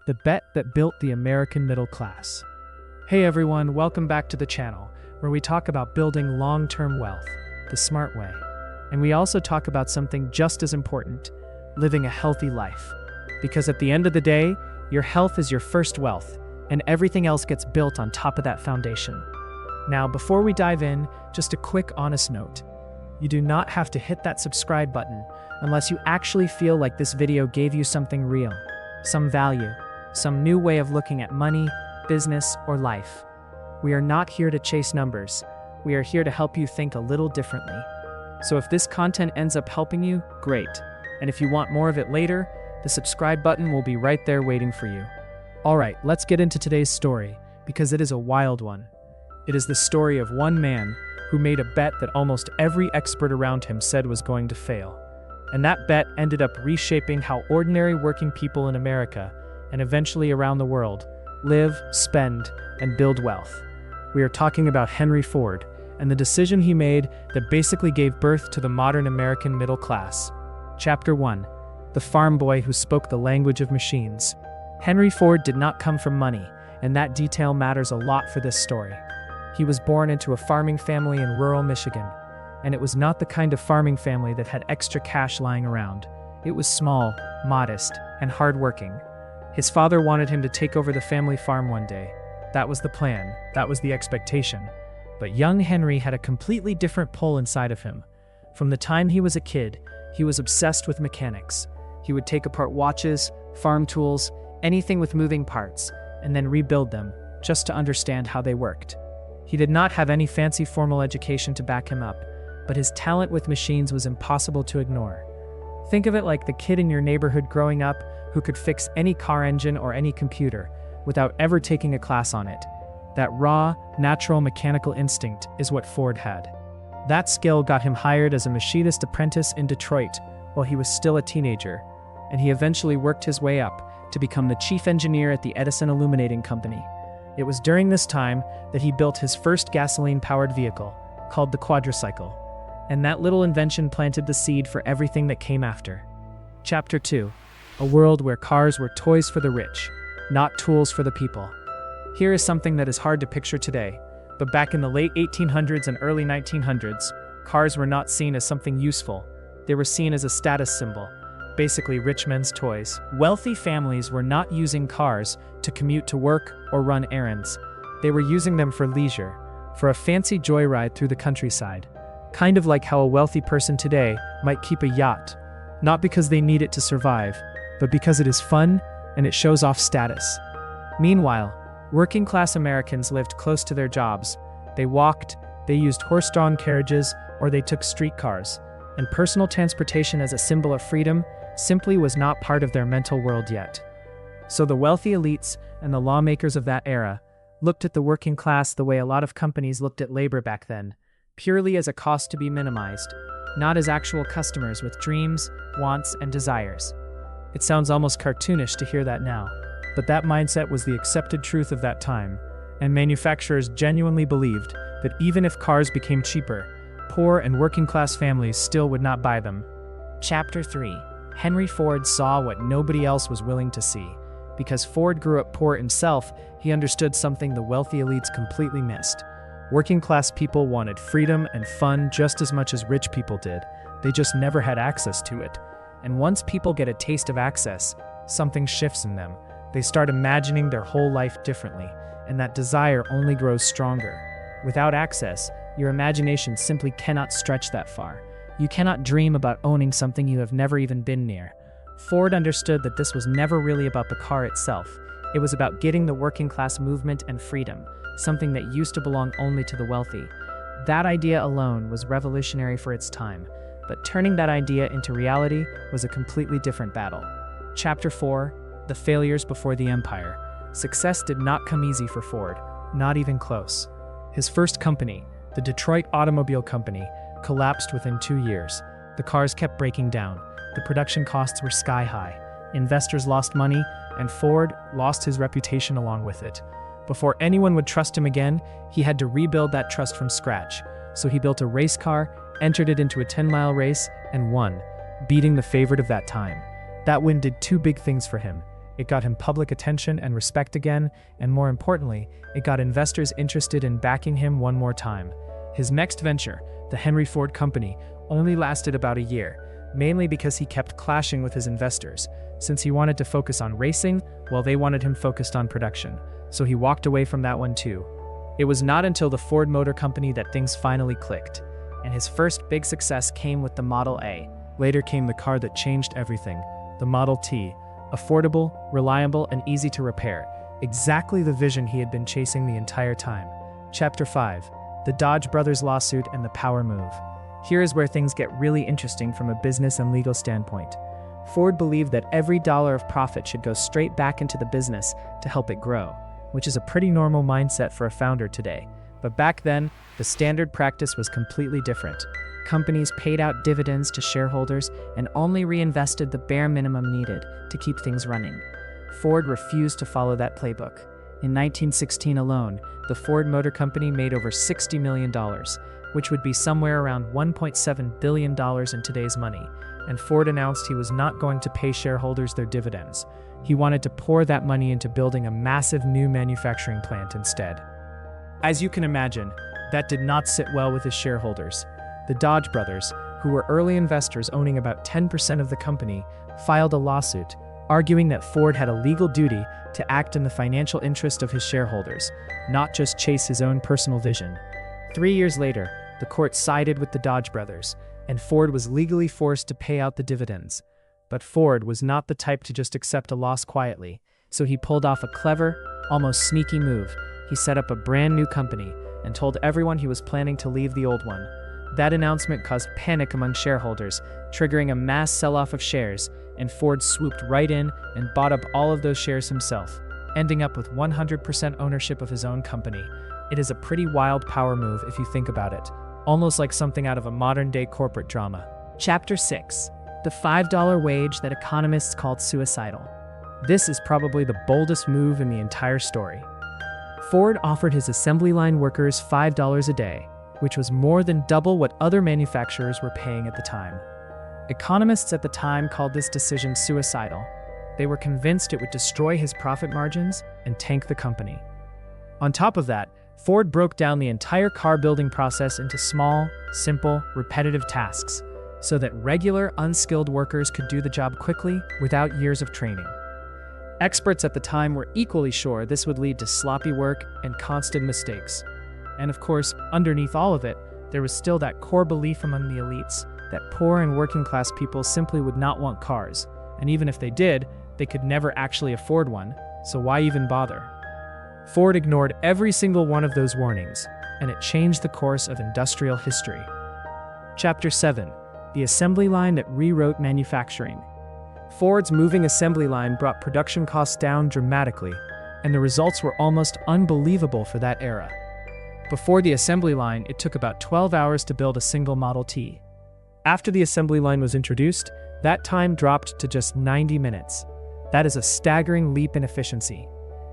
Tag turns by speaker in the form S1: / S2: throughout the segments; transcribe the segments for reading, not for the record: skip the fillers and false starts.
S1: the bet that built the American middle class. Hey everyone, welcome back to the channel, where we talk about building long-term wealth the smart way. And we also talk about something just as important, living a healthy life. Because at the end of the day, your health is your first wealth, and everything else gets built on top of that foundation. Now, before we dive in, just a quick honest note. You do not have to hit that subscribe button unless you actually feel like this video gave you something real, some value, some new way of looking at money, business, or life. We are not here to chase numbers. We are here to help you think a little differently. So if this content ends up helping you, great. And if you want more of it later, the subscribe button will be right there waiting for you. All right, let's get into today's story, because it is a wild one. It is the story of one man who made a bet that almost every expert around him said was going to fail. And that bet ended up reshaping how ordinary working people in America, and eventually around the world, live, spend, and build wealth. We are talking about Henry Ford, and the decision he made that basically gave birth to the modern American middle class. Chapter 1. The farm boy who spoke the language of machines. Henry Ford did not come from money, and that detail matters a lot for this story. He was born into a farming family in rural Michigan, and it was not the kind of farming family that had extra cash lying around. It was small, modest, and hardworking. His father wanted him to take over the family farm one day. That was the plan, that was the expectation. But young Henry had a completely different pull inside of him. From the time he was a kid, he was obsessed with mechanics. He would take apart watches, farm tools, anything with moving parts, and then rebuild them, just to understand how they worked. He did not have any fancy formal education to back him up, but his talent with machines was impossible to ignore. Think of it like the kid in your neighborhood growing up who could fix any car engine or any computer without ever taking a class on it. That raw, natural mechanical instinct is what Ford had. That skill got him hired as a machinist apprentice in Detroit while he was still a teenager, and he eventually worked his way up to become the chief engineer at the Edison Illuminating Company. It was during this time that he built his first gasoline-powered vehicle, called the quadricycle, and that little invention planted the seed for everything that came after. Chapter 2. A world where cars were toys for the rich, not tools for the people. Here is something that is hard to picture today, but back in the late 1800s and early 1900s, cars were not seen as something useful. They were seen as a status symbol, basically rich men's toys. Wealthy families were not using cars to commute to work or run errands. They were using them for leisure, for a fancy joyride through the countryside. Kind of like how a wealthy person today might keep a yacht, not because they need it to survive, but because it is fun and it shows off status. Meanwhile, working-class Americans lived close to their jobs. They walked, they used horse-drawn carriages, or they took streetcars, and personal transportation as a symbol of freedom simply was not part of their mental world yet. So the wealthy elites and the lawmakers of that era looked at the working class the way a lot of companies looked at labor back then, purely as a cost to be minimized, not as actual customers with dreams, wants, and desires. It sounds almost cartoonish to hear that now, but that mindset was the accepted truth of that time, and manufacturers genuinely believed that even if cars became cheaper, poor and working-class families still would not buy them. Chapter 3. Henry Ford saw what nobody else was willing to see. Because Ford grew up poor himself, he understood something the wealthy elites completely missed. Working-class people wanted freedom and fun just as much as rich people did. They just never had access to it. And once people get a taste of access, something shifts in them. They start imagining their whole life differently, and that desire only grows stronger. Without access, your imagination simply cannot stretch that far. You cannot dream about owning something you have never even been near. Ford understood that this was never really about the car itself. It was about getting the working class movement and freedom, something that used to belong only to the wealthy. That idea alone was revolutionary for its time, but turning that idea into reality was a completely different battle. Chapter 4. The failures before the empire. Success did not come easy for Ford, not even close. His first company, the Detroit Automobile Company, collapsed within 2 years. The cars kept breaking down. The production costs were sky high. Investors lost money, and Ford lost his reputation along with it. Before anyone would trust him again, he had to rebuild that trust from scratch. So he built a race car, entered it into a 10-mile race, and won, beating the favorite of that time. That win did two big things for him. It got him public attention and respect again, and more importantly, it got investors interested in backing him one more time. His next venture, the Henry Ford Company, only lasted about a year, mainly because he kept clashing with his investors, since he wanted to focus on racing while they wanted him focused on production, so he walked away from that one too. It was not until the Ford Motor Company that things finally clicked, and his first big success came with the Model A. Later came the car that changed everything, the Model T. Affordable, reliable, and easy to repair. Exactly the vision he had been chasing the entire time. Chapter 5. The Dodge Brothers lawsuit and the power move. Here is where things get really interesting from a business and legal standpoint. Ford believed that every dollar of profit should go straight back into the business to help it grow, which is a pretty normal mindset for a founder today. But back then, the standard practice was completely different. Companies paid out dividends to shareholders and only reinvested the bare minimum needed to keep things running. Ford refused to follow that playbook. In 1916 alone, the Ford Motor Company made over $60 million, which would be somewhere around $1.7 billion in today's money, and Ford announced he was not going to pay shareholders their dividends. He wanted to pour that money into building a massive new manufacturing plant instead. As you can imagine, that did not sit well with his shareholders. The Dodge brothers, who were early investors owning about 10% of the company, filed a lawsuit, arguing that Ford had a legal duty to act in the financial interest of his shareholders, not just chase his own personal vision. 3 years later, the court sided with the Dodge brothers, and Ford was legally forced to pay out the dividends. But Ford was not the type to just accept a loss quietly, so he pulled off a clever, almost sneaky move. He set up a brand new company and told everyone he was planning to leave the old one. That announcement caused panic among shareholders, triggering a mass sell-off of shares, and Ford swooped right in and bought up all of those shares himself, ending up with 100% ownership of his own company. It is a pretty wild power move if you think about it, almost like something out of a modern-day corporate drama. Chapter 6. The $5 wage that economists called suicidal. This is probably the boldest move in the entire story. Ford offered his assembly line workers $5 a day, which was more than double what other manufacturers were paying at the time. Economists at the time called this decision suicidal. They were convinced it would destroy his profit margins and tank the company. On top of that, Ford broke down the entire car building process into small, simple, repetitive tasks, so that regular, unskilled workers could do the job quickly without years of training. Experts at the time were equally sure this would lead to sloppy work and constant mistakes. And of course, underneath all of it, there was still that core belief among the elites that poor and working-class people simply would not want cars, and even if they did, they could never actually afford one, so why even bother? Ford ignored every single one of those warnings, and it changed the course of industrial history. Chapter 7. The assembly line that rewrote manufacturing. Ford's moving assembly line brought production costs down dramatically, and the results were almost unbelievable for that era. Before the assembly line, it took about 12 hours to build a single Model T. After the assembly line was introduced, that time dropped to just 90 minutes. That is a staggering leap in efficiency.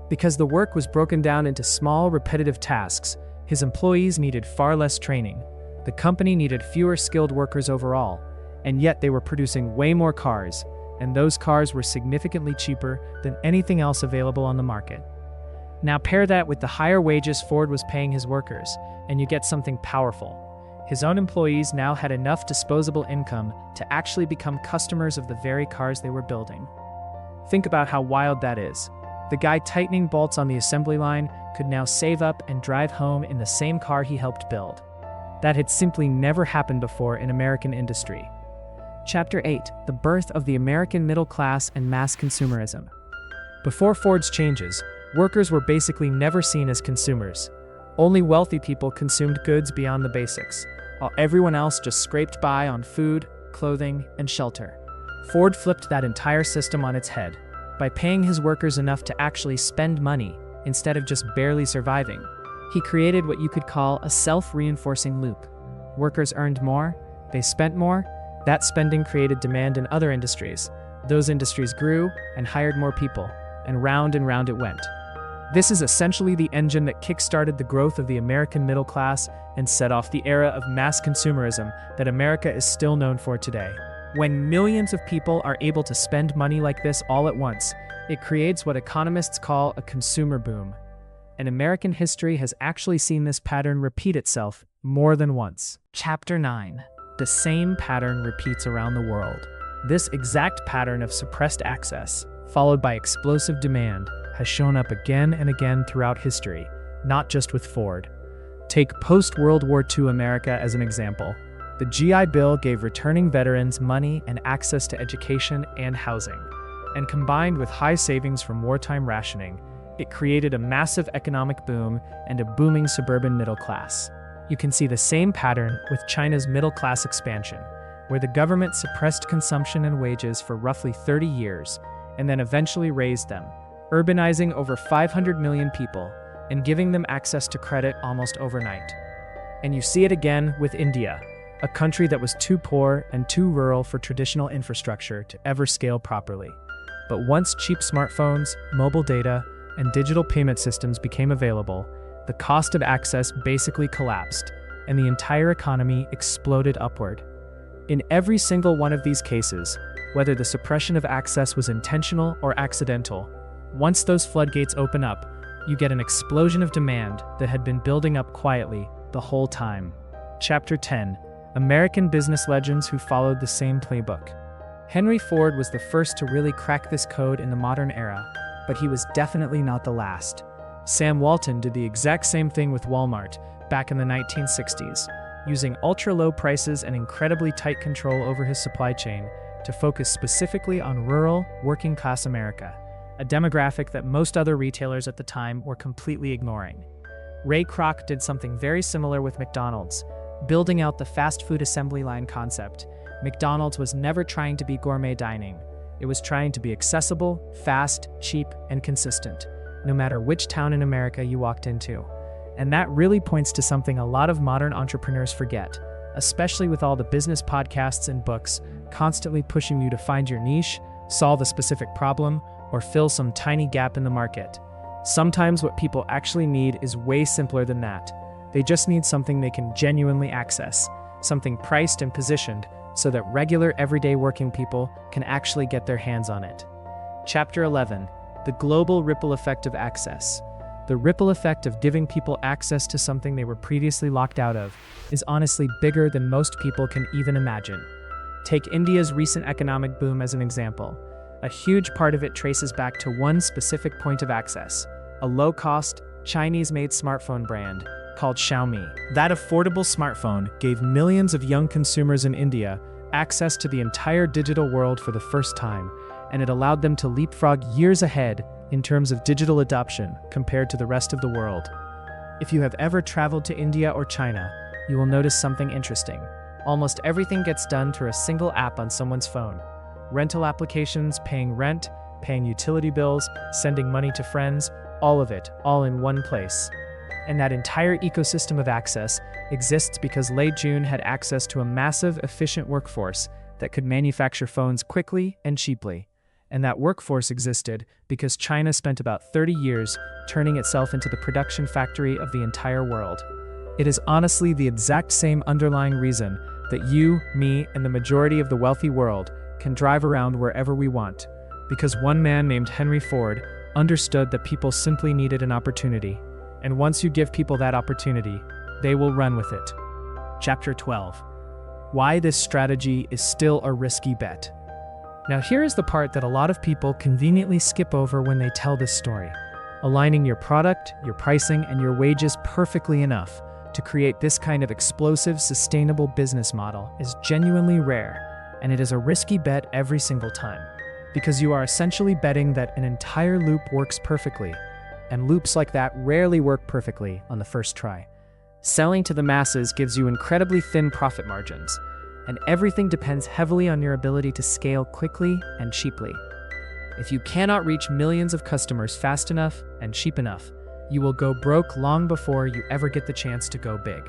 S1: Because the work was broken down into small, repetitive tasks, his employees needed far less training. The company needed fewer skilled workers overall, and yet they were producing way more cars, and those cars were significantly cheaper than anything else available on the market. Now pair that with the higher wages Ford was paying his workers, and you get something powerful. His own employees now had enough disposable income to actually become customers of the very cars they were building. Think about how wild that is. The guy tightening bolts on the assembly line could now save up and drive home in the same car he helped build. That had simply never happened before in American industry. Chapter 8. The birth of the American middle class and mass consumerism. Before Ford's changes, workers were basically never seen as consumers. Only wealthy people consumed goods beyond the basics, while everyone else just scraped by on food, clothing, and shelter. Ford flipped that entire system on its head by paying his workers enough to actually spend money instead of just barely surviving. He created what you could call a self-reinforcing loop. Workers earned more, they spent more, that spending created demand in other industries. Those industries grew and hired more people, and round it went. This is essentially the engine that kick-started the growth of the American middle class and set off the era of mass consumerism that America is still known for today. When millions of people are able to spend money like this all at once, It creates what economists call a consumer boom. And American history has actually seen this pattern repeat itself more than once. Chapter 9. The same pattern repeats around the world. This exact pattern of suppressed access, followed by explosive demand, has shown up again and again throughout history, not just with Ford. Take post-World War II America as an example. The GI Bill gave returning veterans money and access to education and housing. And combined with high savings from wartime rationing, it created a massive economic boom and a booming suburban middle class. You can see the same pattern with China's middle class expansion, where the government suppressed consumption and wages for roughly 30 years and then eventually raised them, urbanizing over 500 million people and giving them access to credit almost overnight. And you see it again with India, a country that was too poor and too rural for traditional infrastructure to ever scale properly. But once cheap smartphones, mobile data, and digital payment systems became available, the cost of access basically collapsed, and the entire economy exploded upward. In every single one of these cases, whether the suppression of access was intentional or accidental, once those floodgates open up, you get an explosion of demand that had been building up quietly the whole time. Chapter 10. American business legends who followed the same playbook. Henry Ford was the first to really crack this code in the modern era, but he was definitely not the last. Sam Walton did the exact same thing with Walmart back in the 1960s, using ultra-low prices and incredibly tight control over his supply chain to focus specifically on rural, working-class America, a demographic that most other retailers at the time were completely ignoring. Ray Kroc did something very similar with McDonald's, building out the fast food assembly line concept. McDonald's was never trying to be gourmet dining. It was trying to be accessible, fast, cheap, and consistent, no matter which town in America you walked into. And that really points to something a lot of modern entrepreneurs forget, especially with all the business podcasts and books constantly pushing you to find your niche, solve a specific problem, or fill some tiny gap in the market. Sometimes what people actually need is way simpler than that. They just need something they can genuinely access, something priced and positioned so that regular everyday working people can actually get their hands on it. Chapter 11. The global ripple effect of access. The ripple effect of giving people access to something they were previously locked out of is honestly bigger than most people can even imagine. Take India's recent economic boom as an example. A huge part of it traces back to one specific point of access, a low-cost, Chinese-made smartphone brand called Xiaomi. That affordable smartphone gave millions of young consumers in India access to the entire digital world for the first time, and it allowed them to leapfrog years ahead in terms of digital adoption compared to the rest of the world. If you have ever traveled to India or China, you will notice something interesting. Almost everything gets done through a single app on someone's phone. Rental applications, paying rent, paying utility bills, sending money to friends, all of it, all in one place. And that entire ecosystem of access exists because Lei Jun had access to a massive, efficient workforce that could manufacture phones quickly and cheaply. And that workforce existed because China spent about 30 years turning itself into the production factory of the entire world. It is honestly the exact same underlying reason that you, me, and the majority of the wealthy world can drive around wherever we want, because one man named Henry Ford understood that people simply needed an opportunity, and once you give people that opportunity, they will run with it. Chapter 12. Why this strategy is still a risky bet. Now here is the part that a lot of people conveniently skip over when they tell this story. Aligning your product, your pricing, and your wages perfectly enough to create this kind of explosive, sustainable business model is genuinely rare, and it is a risky bet every single time, because you are essentially betting that an entire loop works perfectly, and loops like that rarely work perfectly on the first try. Selling to the masses gives you incredibly thin profit margins, and everything depends heavily on your ability to scale quickly and cheaply. If you cannot reach millions of customers fast enough and cheap enough, you will go broke long before you ever get the chance to go big.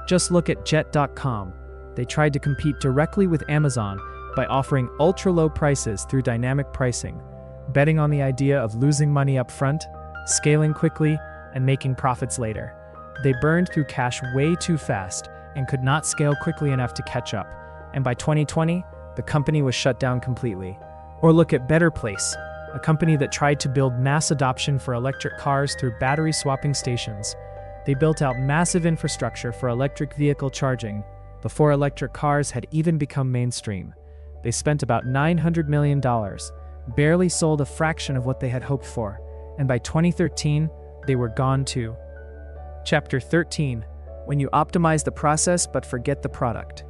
S1: Just look at Jet.com. They tried to compete directly with Amazon by offering ultra-low prices through dynamic pricing, betting on the idea of losing money up front, scaling quickly, and making profits later. They burned through cash way too fast and could not scale quickly enough to catch up, and by 2020, the company was shut down completely. Or look at Better Place. a company that tried to build mass adoption for electric cars through battery swapping stations. They built out massive infrastructure for electric vehicle charging before electric cars had even become mainstream. They spent about $900 million, barely sold a fraction of what they had hoped for, and by 2013, they were gone too. Chapter 13. When you optimize the process but forget the product.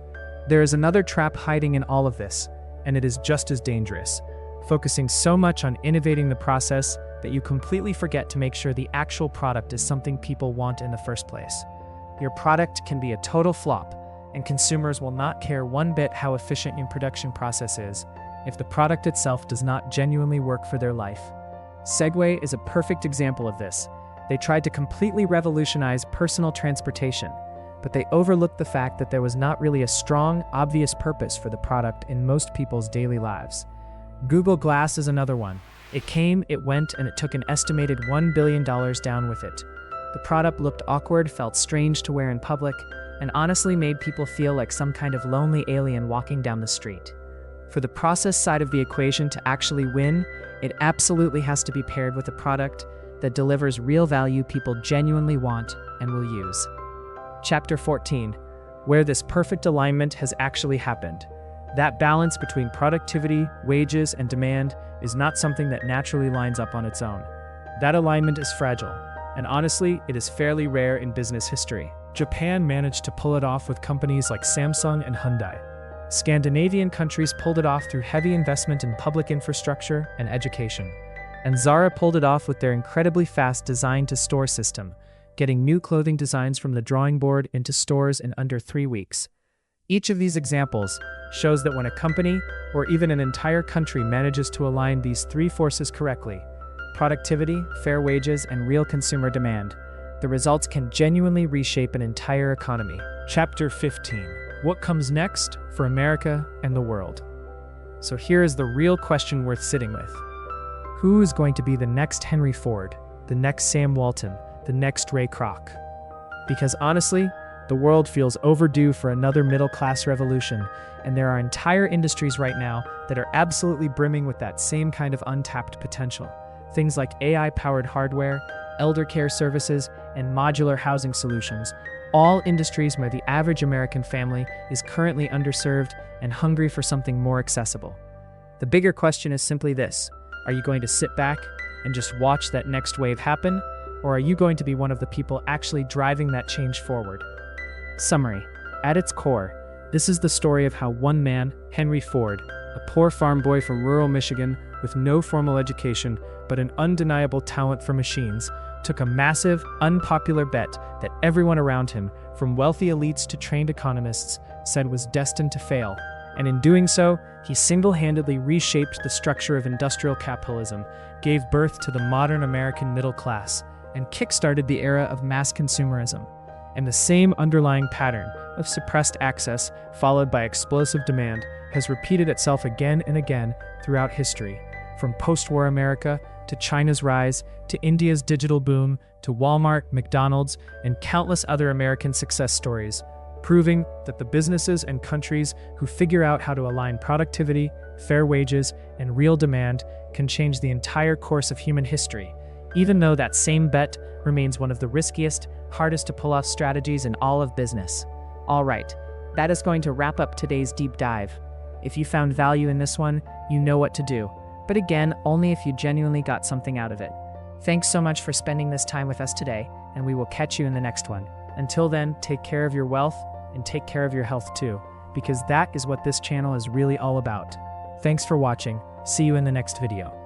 S1: There is another trap hiding in all of this, and it is just as dangerous. Focusing so much on innovating the process that you completely forget to make sure the actual product is something people want in the first place. Your product can be a total flop, and consumers will not care one bit how efficient your production process is if the product itself does not genuinely work for their life. Segway is a perfect example of this. They tried to completely revolutionize personal transportation, but they overlooked the fact that there was not really a strong, obvious purpose for the product in most people's daily lives. Google Glass is another one. It came, it went, and it took an estimated $1 billion down with it. The product looked awkward, felt strange to wear in public, and honestly made people feel like some kind of lonely alien walking down the street. For the process side of the equation to actually win, it absolutely has to be paired with a product that delivers real value people genuinely want and will use. Chapter 14. Where this perfect alignment has actually happened. That balance between productivity, wages, and demand is not something that naturally lines up on its own. That alignment is fragile, and honestly, it is fairly rare in business history. Japan managed to pull it off with companies like Samsung and Hyundai. Scandinavian countries pulled it off through heavy investment in public infrastructure and education. And Zara pulled it off with their incredibly fast design-to-store system, getting new clothing designs from the drawing board into stores in under 3 weeks. Each of these examples shows that when a company, or even an entire country, manages to align these three forces correctly, productivity, fair wages, and real consumer demand, the results can genuinely reshape an entire economy. Chapter 15. What comes next for America and the world? So here is the real question worth sitting with. Who is going to be the next Henry Ford, the next Sam Walton, the next Ray Kroc? Because honestly, the world feels overdue for another middle-class revolution, and there are entire industries right now that are absolutely brimming with that same kind of untapped potential. Things like AI-powered hardware, elder care services, and modular housing solutions, all industries where the average American family is currently underserved and hungry for something more accessible. The bigger question is simply this: are you going to sit back and just watch that next wave happen, or are you going to be one of the people actually driving that change forward? Summary. At its core, this is the story of how one man, Henry Ford, a poor farm boy from rural Michigan with no formal education but an undeniable talent for machines, took a massive, unpopular bet that everyone around him, from wealthy elites to trained economists, said was destined to fail. And in doing so, he single-handedly reshaped the structure of industrial capitalism, gave birth to the modern American middle class, and kick-started the era of mass consumerism. And the same underlying pattern of suppressed access, followed by explosive demand, has repeated itself again and again throughout history, from post-war America to China's rise, to India's digital boom, to Walmart, McDonald's, and countless other American success stories, proving that the businesses and countries who figure out how to align productivity, fair wages, and real demand can change the entire course of human history, even though that same bet remains one of the riskiest, hardest to pull off strategies in all of business. All right, that is going to wrap up today's deep dive. If you found value in this one, you know what to do. But again, only if you genuinely got something out of it. Thanks so much for spending this time with us today, and we will catch you in the next one. Until then, take care of your wealth and take care of your health too, because that is what this channel is really all about. Thanks for watching. See you in the next video.